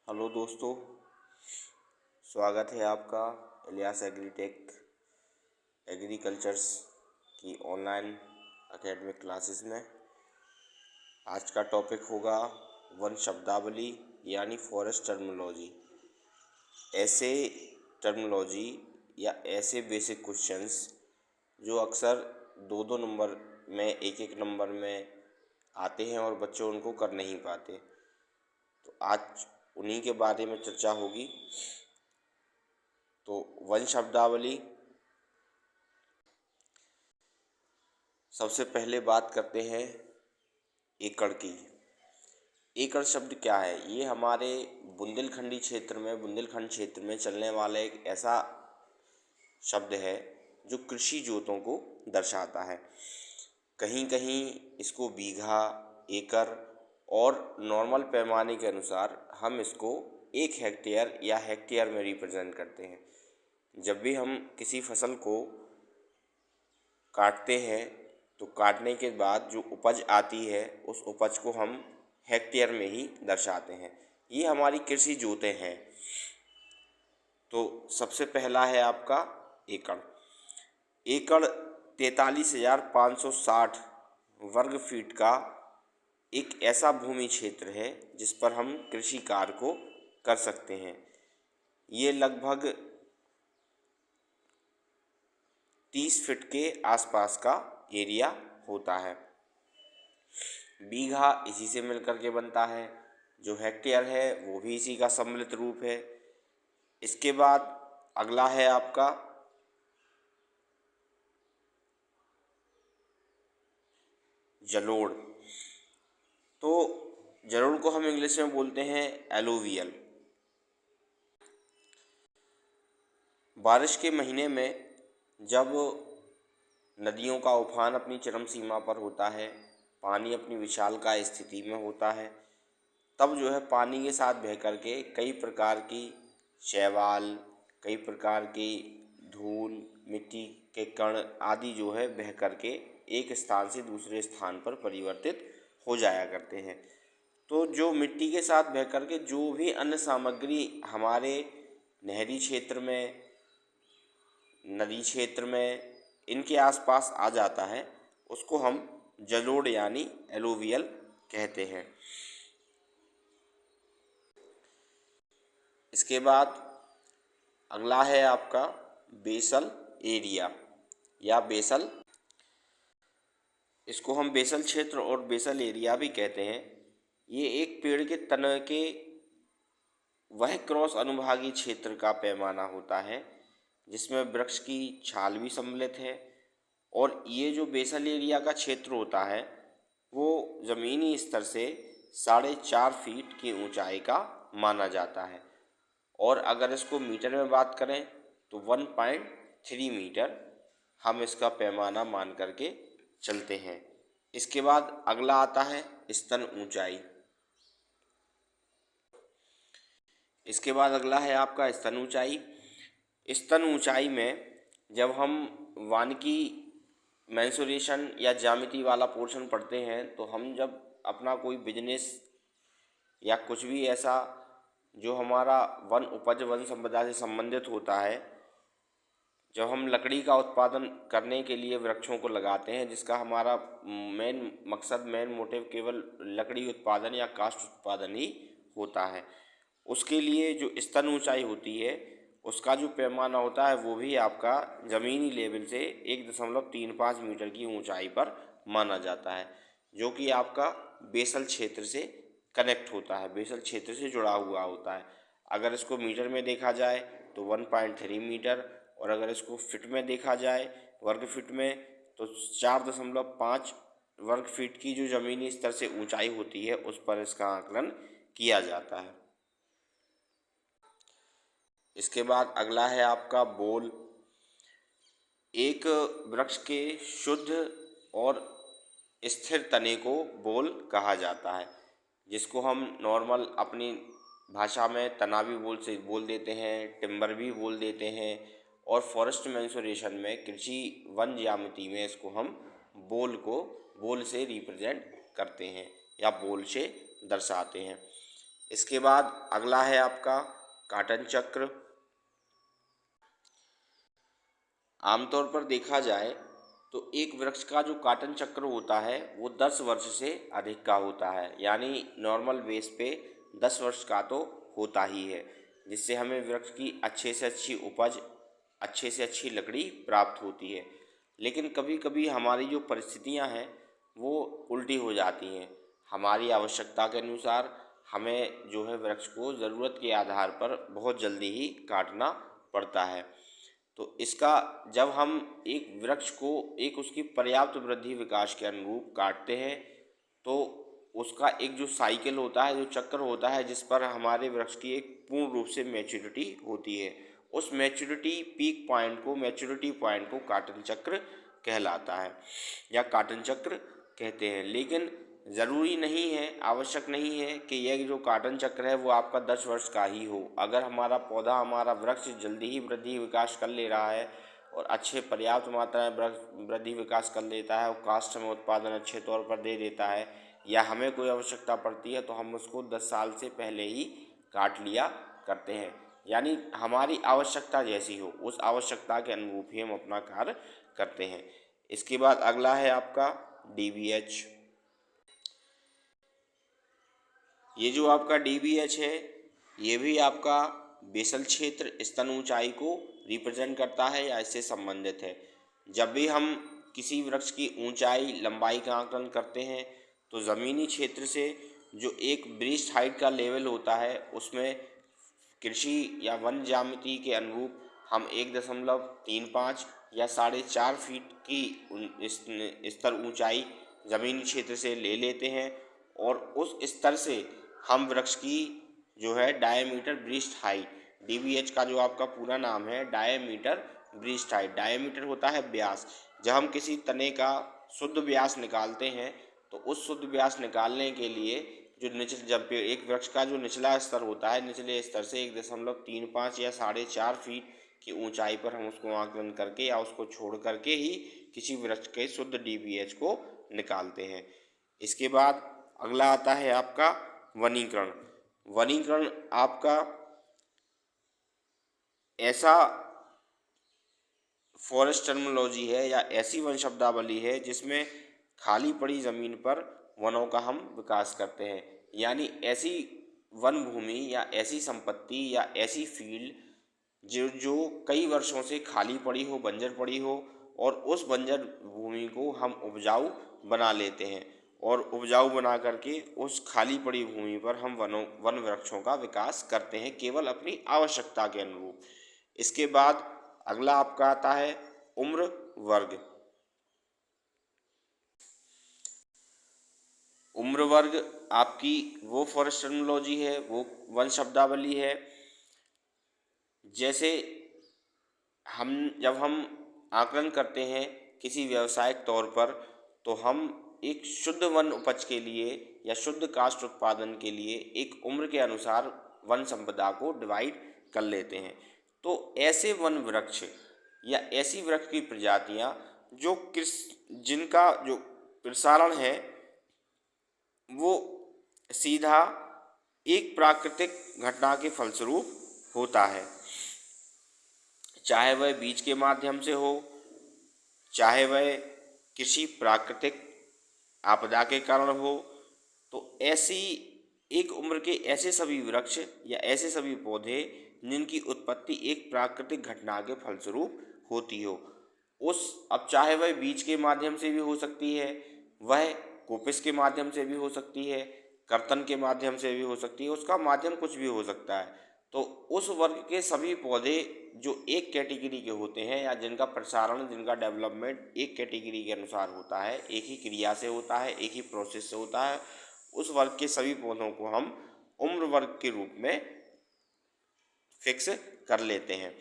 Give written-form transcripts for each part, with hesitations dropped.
Hello दोस्तों, स्वागत है आपका इलियास एग्रीटेक एग्रीकल्चर्स की ऑनलाइन एकेडमिक क्लासेस में। आज का टॉपिक होगा वन शब्दावली यानी फॉरेस्ट टर्मिनोलॉजी। ऐसे टर्मिनोलॉजी या ऐसे बेसिक क्वेश्चंस जो अक्सर दो दो नंबर में एक एक नंबर में आते हैं और बच्चे उनको कर नहीं पाते, तो आज उन्हीं के बारे में चर्चा होगी। तो वन शब्दावली, सबसे पहले बात करते हैं एकड़ की। एकड़ शब्द क्या है? ये हमारे बुंदेलखंडी क्षेत्र में बुंदेलखंड क्षेत्र में चलने वाला एक ऐसा शब्द है जो कृषि जोतों को दर्शाता है। कहीं कहीं इसको बीघा, एकड़ और नॉर्मल पैमाने के अनुसार हम इसको 1 हेक्टेयर या हेक्टेयर में रिप्रेजेंट करते हैं। जब भी हम किसी फसल को काटते हैं तो काटने के बाद जो उपज आती है उस उपज को हम हेक्टेयर में ही दर्शाते हैं। ये हमारी कृषि जोतें हैं। तो सबसे पहला है आपका एकड़। एकड़ 43,560 वर्ग फीट का एक ऐसा भूमि क्षेत्र है जिस पर हम कृषि कार्य को कर सकते हैं। ये लगभग 30 फीट के आसपास का एरिया होता है। बीघा इसी से मिलकर के बनता है, जो हेक्टेयर है वो भी इसी का सम्मिलित रूप है। इसके बाद अगला है आपका जलोढ़। तो जलोढ़ को हम इंग्लिश में बोलते हैं एलुवियल। बारिश के महीने में जब नदियों का उफान अपनी चरम सीमा पर होता है, पानी अपनी विशालकाय स्थिति में होता है, तब जो है पानी के साथ बह कर के कई प्रकार की शैवाल, कई प्रकार की धूल, मिट्टी के कण आदि जो है बह कर के एक स्थान से दूसरे स्थान पर परिवर्तित हो जाया करते हैं। तो जो मिट्टी के साथ बह कर के जो भी अन्य सामग्री हमारे नहरी क्षेत्र में, नदी क्षेत्र में, इनके आसपास आ जाता है, उसको हम जलोढ़ यानी एलुवियल कहते हैं। इसके बाद अगला है आपका बेसल एरिया या बेसल। इसको हम बेसल क्षेत्र और बेसल एरिया भी कहते हैं। ये एक पेड़ के तने के वह क्रॉस अनुभागीय क्षेत्र का पैमाना होता है जिसमें वृक्ष की छाल भी सम्मिलित है। और ये जो बेसल एरिया का क्षेत्र होता है वो ज़मीनी स्तर से 4.5 फीट की ऊंचाई का माना जाता है। और अगर इसको मीटर में बात करें तो 1.3 मीटर हम इसका पैमाना मान करके चलते हैं। इसके बाद अगला आता है स्तन ऊंचाई। इसके बाद अगला है आपका स्तन ऊंचाई। स्तन ऊंचाई में जब हम वानिकी मेंसुरेशन या ज्यामिति वाला पोर्शन पढ़ते हैं तो हम जब अपना कोई बिजनेस या कुछ भी ऐसा जो हमारा वन उपज वन संपदा से संबंधित होता है, जब हम लकड़ी का उत्पादन करने के लिए वृक्षों को लगाते हैं, जिसका हमारा मेन मकसद, मेन मोटिव केवल लकड़ी उत्पादन या काष्ठ उत्पादन ही होता है, उसके लिए जो स्तन ऊंचाई होती है उसका जो पैमाना होता है वो भी आपका ज़मीनी लेवल से 1.35 मीटर की ऊंचाई पर माना जाता है, जो कि आपका बेसल क्षेत्र से कनेक्ट होता है, बेसल क्षेत्र से जुड़ा हुआ होता है। अगर इसको मीटर में देखा जाए तो 1.3 मीटर, और अगर इसको फिट में देखा जाए वर्ग फीट में तो 4.5 वर्ग फीट की जो ज़मीनी स्तर से ऊंचाई होती है उस पर इसका आकलन किया जाता है। इसके बाद अगला है आपका बोल। एक वृक्ष के शुद्ध और स्थिर तने को बोल कहा जाता है, जिसको हम नॉर्मल अपनी भाषा में तना भी बोल देते हैं, टिम्बर भी बोल देते हैं, और फॉरेस्ट मेंसुरेशन में कृषि वन ज्यामिति में इसको हम बोल से रिप्रेजेंट करते हैं या बोल से दर्शाते हैं। इसके बाद अगला है आपका काटन चक्र। आमतौर पर देखा जाए तो एक वृक्ष का जो काटन चक्र होता है वो 10 वर्ष से अधिक का होता है, यानी नॉर्मल बेस पे 10 वर्ष का तो होता ही है, जिससे हमें वृक्ष की अच्छे से अच्छी उपज, अच्छे से अच्छी लकड़ी प्राप्त होती है। लेकिन कभी कभी हमारी जो परिस्थितियां हैं वो उल्टी हो जाती हैं। हमारी आवश्यकता के अनुसार हमें जो है वृक्ष को ज़रूरत के आधार पर बहुत जल्दी ही काटना पड़ता है। तो इसका जब हम एक वृक्ष को एक उसकी पर्याप्त वृद्धि विकास के अनुरूप काटते हैं तो उसका एक जो साइकिल होता है, जो चक्र होता है, जिस पर हमारे वृक्ष की एक पूर्ण रूप से मैच्योरिटी होती है, उस मैच्योरिटी पॉइंट को काटन चक्र कहलाता है या काटन चक्र कहते हैं। लेकिन ज़रूरी नहीं है, आवश्यक नहीं है कि यह जो काटन चक्र है वो आपका 10 वर्ष का ही हो। अगर हमारा पौधा, हमारा वृक्ष जल्दी ही वृद्धि विकास कर ले रहा है और अच्छे पर्याप्त मात्रा में वृद्धि विकास कर लेता है और काष्ठ में उत्पादन अच्छे तौर पर दे देता है, या हमें कोई आवश्यकता पड़ती है तो हम उसको 10 साल से पहले ही काट लिया करते हैं। यानी हमारी आवश्यकता जैसी हो उस आवश्यकता के अनुरूप ही हम अपना कार्य करते हैं। इसके बाद अगला है आपका DBH। ये जो आपका DBH है ये भी आपका बेसल क्षेत्र, स्तन ऊंचाई को रिप्रेजेंट करता है या इससे संबंधित है। जब भी हम किसी वृक्ष की ऊंचाई, लंबाई का आकलन करते हैं तो ज़मीनी क्षेत्र से जो एक ब्रीस्ट हाइट का लेवल होता है उसमें कृषि या वन ज्यामिति के अनुरूप हम 1.35 या 4.5 फीट की स्तर ऊंचाई ज़मीनी क्षेत्र से ले लेते हैं और उस स्तर से हम वृक्ष की जो है डायमीटर ब्रीस्ट हाइट, DBH का जो आपका पूरा नाम है डायमीटर ब्रीस्ट हाइट, डायमीटर होता है व्यास। जब हम किसी तने का शुद्ध व्यास निकालते हैं तो उस शुद्ध व्यास निकालने के लिए जब एक वृक्ष का जो निचला स्तर होता है, निचले स्तर से 1.35 या 4.5 फीट की ऊंचाई पर हम उसको आकलन करके या उसको छोड़ करके ही किसी वृक्ष के शुद्ध DBH को निकालते हैं। इसके बाद अगला आता है आपका वनीकरण। वनीकरण आपका ऐसा फॉरेस्ट टर्मिनोलॉजी है या ऐसी वन शब्दावली है जिसमें खाली पड़ी ज़मीन पर वनों का हम विकास करते हैं। यानी ऐसी वन भूमि या ऐसी संपत्ति या ऐसी फील्ड जो कई वर्षों से खाली पड़ी हो, बंजर पड़ी हो, और उस बंजर भूमि को हम उपजाऊ बना लेते हैं और उपजाऊ बना करके उस खाली पड़ी भूमि पर हम वन वृक्षों का विकास करते हैं केवल अपनी आवश्यकता के अनुरूप। इसके बाद अगला आपका आता है उम्र वर्ग। उम्र वर्ग आपकी वो फॉरेस्ट टर्मिनोलॉजी है, वो वन शब्दावली है जैसे जब हम आकलन करते हैं किसी व्यावसायिक तौर पर तो हम एक शुद्ध वन उपज के लिए या शुद्ध काष्ठ उत्पादन के लिए एक उम्र के अनुसार वन संपदा को डिवाइड कर लेते हैं। तो ऐसे वन वृक्ष या ऐसी वृक्ष की प्रजातियां जिनका जो प्रसारण है वो सीधा एक प्राकृतिक घटना के फलस्वरूप होता है, चाहे वह बीज के माध्यम से हो, चाहे वह किसी प्राकृतिक आपदा के कारण हो। तो ऐसी एक उम्र के ऐसे सभी वृक्ष या ऐसे सभी पौधे जिनकी उत्पत्ति एक प्राकृतिक घटना के फलस्वरूप होती हो, अब चाहे वह बीज के माध्यम से भी हो सकती है, वह कोपिस के माध्यम से भी हो सकती है, कर्तन के माध्यम से भी हो सकती है, उसका माध्यम कुछ भी हो सकता है। तो उस वर्ग के सभी पौधे जो एक कैटेगरी के होते हैं या जिनका प्रसारण, जिनका डेवलपमेंट एक कैटेगरी के अनुसार होता है, एक ही क्रिया से होता है, एक ही प्रोसेस से होता है, उस वर्ग के सभी पौधों को हम उम्र वर्ग के रूप में फिक्स कर लेते हैं।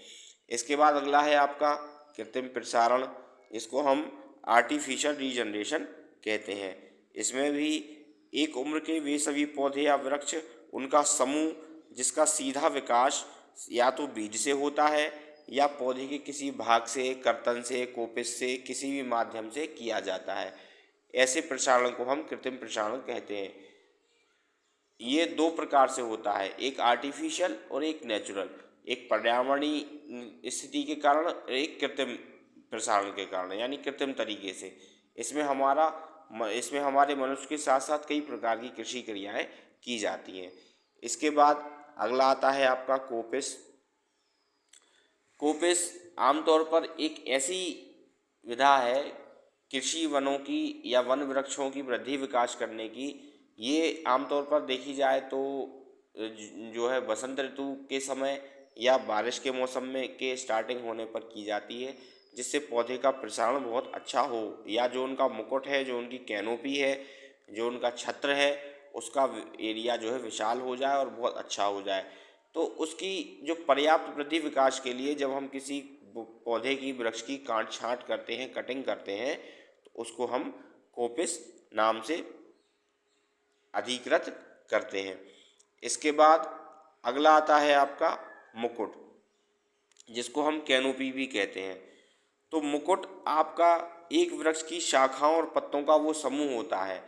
इसके बाद अगला है आपका कृत्रिम प्रसारण, इसको हम आर्टिफिशियल रीजनरेशन कहते हैं। इसमें भी एक उम्र के वे सभी पौधे या वृक्ष, उनका समूह जिसका सीधा विकास या तो बीज से होता है या पौधे के किसी भाग से, कर्तन से, कोपिस से, किसी भी माध्यम से किया जाता है, ऐसे प्रसारण को हम कृत्रिम प्रसारण कहते हैं। ये दो प्रकार से होता है, एक आर्टिफिशियल और एक नेचुरल, एक पर्यावरणीय स्थिति के कारण और एक कृत्रिम प्रसारण के कारण, यानी कृत्रिम तरीके से। इसमें हमारे मनुष्य के साथ साथ कई प्रकार की कृषि क्रियाएं की जाती हैं। इसके बाद अगला आता है आपका कोपिस। कोपिस आमतौर पर एक ऐसी विधा है कृषि वनों की या वन वृक्षों की वृद्धि विकास करने की। ये आमतौर पर देखी जाए तो जो है बसंत ऋतु के समय या बारिश के मौसम में के स्टार्टिंग होने पर की जाती है, जिससे पौधे का प्रसारण बहुत अच्छा हो, या जो उनका मुकुट है, जो उनकी कैनोपी है, जो उनका छत्र है, उसका एरिया जो है विशाल हो जाए और बहुत अच्छा हो जाए। तो उसकी जो पर्याप्त वृद्धि विकास के लिए जब हम किसी पौधे की वृक्ष की काट छांट करते हैं, कटिंग करते हैं, तो उसको हम कोपिस नाम से अधिकृत करते हैं। इसके बाद अगला आता है आपका मुकुट, जिसको हम कैनोपी भी कहते हैं। तो मुकुट आपका एक वृक्ष की शाखाओं और पत्तों का वो समूह होता है।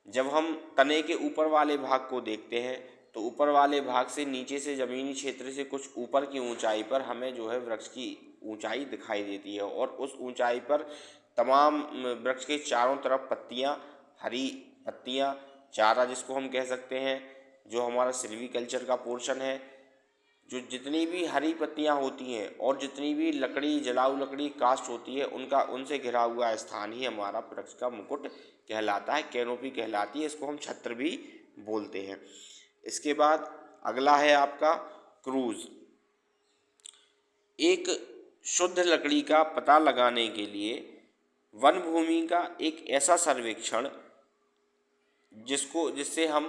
जब हम तने के ऊपर वाले भाग को देखते हैं तो ऊपर वाले भाग से नीचे से जमीनी क्षेत्र से कुछ ऊपर की ऊंचाई पर हमें जो है वृक्ष की ऊंचाई दिखाई देती है, और उस ऊंचाई पर तमाम वृक्ष के चारों तरफ पत्तियां, हरी पत्तियां, चारा जिसको हम कह सकते हैं, जो हमारा सिल्वीकल्चर का पोर्शन है, जो जितनी भी हरी पत्तियां होती हैं और जितनी भी लकड़ी, जलाऊ लकड़ी कास्ट होती है, उनसे घिरा हुआ स्थान ही हमारा वृक्ष का मुकुट कहलाता है, कैनोपी कहलाती है। इसको हम छत्र भी बोलते हैं। इसके बाद अगला है आपका क्रूज। एक शुद्ध लकड़ी का पता लगाने के लिए वन भूमि का एक ऐसा सर्वेक्षण जिससे हम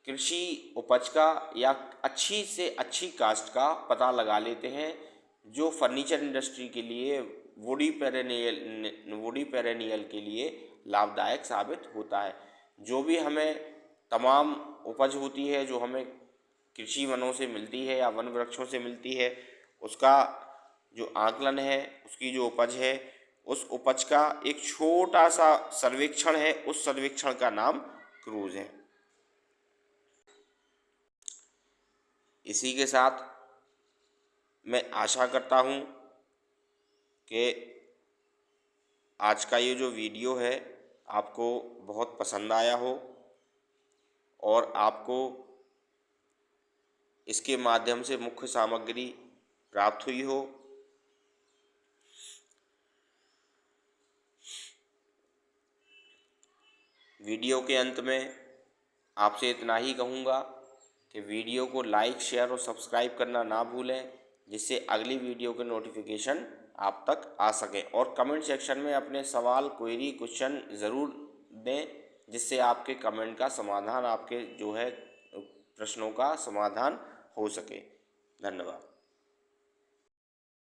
कृषि उपज का या अच्छी से अच्छी कास्ट का पता लगा लेते हैं, जो फर्नीचर इंडस्ट्री के लिए, वुडी पेरेनियल के लिए लाभदायक साबित होता है। जो भी हमें तमाम उपज होती है जो हमें कृषि वनों से मिलती है या वन वृक्षों से मिलती है, उसका जो आकलन है, उसकी जो उपज है, उस उपज का एक छोटा सा सर्वेक्षण है, उस सर्वेक्षण का नाम क्रूज है। इसी के साथ मैं आशा करता हूँ कि आज का ये जो वीडियो है आपको बहुत पसंद आया हो और आपको इसके माध्यम से मुख्य सामग्री प्राप्त हुई हो। वीडियो के अंत में आपसे इतना ही कहूँगा कि वीडियो को लाइक, शेयर और सब्सक्राइब करना ना भूलें, जिससे अगली वीडियो के नोटिफिकेशन आप तक आ सकें। और कमेंट सेक्शन में अपने सवाल, क्वेरी, क्वेश्चन ज़रूर दें, जिससे आपके कमेंट का समाधान, आपके जो है प्रश्नों का समाधान हो सके। धन्यवाद।